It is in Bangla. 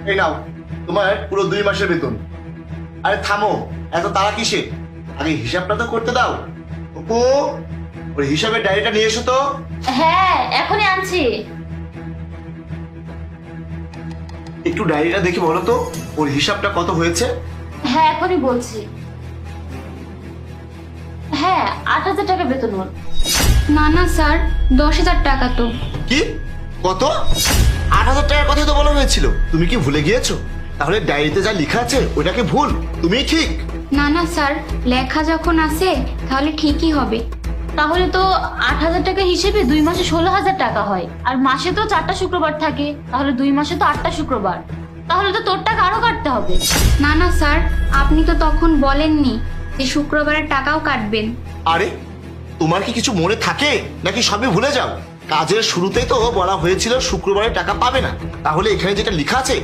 এই নাও তোমার পুরো 2 মাসের বেতন। আরে থামো, এত তাড়া কিসে? আগে হিসাবটা তো করতে দাও। অপু, ওর হিসাবের ডায়েরিটা নিয়ে এসো তো। হ্যাঁ, এখনই আনছি। একটু ডায়েরিটা দেখে বলো তো ওর হিসাবটা কত হয়েছে। হ্যাঁ, এখনই বলছি। হ্যাঁ, 8,000 টাকা বেতন ওর। না না স্যার, 10,000 টাকা তো। কি? কত? 8,000 টাকার কথাই তো বলা হয়েছিল। তুমি কি ভুলে গিয়েছো? তাহলে ডায়েরিতে যা লেখা আছে ওটাকে ভুল, তুমি ঠিক। না না স্যার, লেখা যখন আছে তাহলে ঠিকই হবে। তাহলে তো 8,000 টাকা হিসেবে 2 মাসে 16,000 টাকা হয়। আর মাসে তো 4টা শুক্রবার থাকে, তাহলে 2 মাসে তো 8টা শুক্রবার। তাহলে তো তোর টাকা আরো কাটতে হবে। না না স্যার, আপনি তো তখন বলেননি যে শুক্রবারের টাকাও কাটবেন। আরে তোমার কি কিছু মনে থাকে নাকি সবই ভুলে যাও? কাজের শুরুতেই তো বলা হয়েছিল শুক্রবারে টাকা পাবে না, তাহলে এখানে যেটা লেখা আছে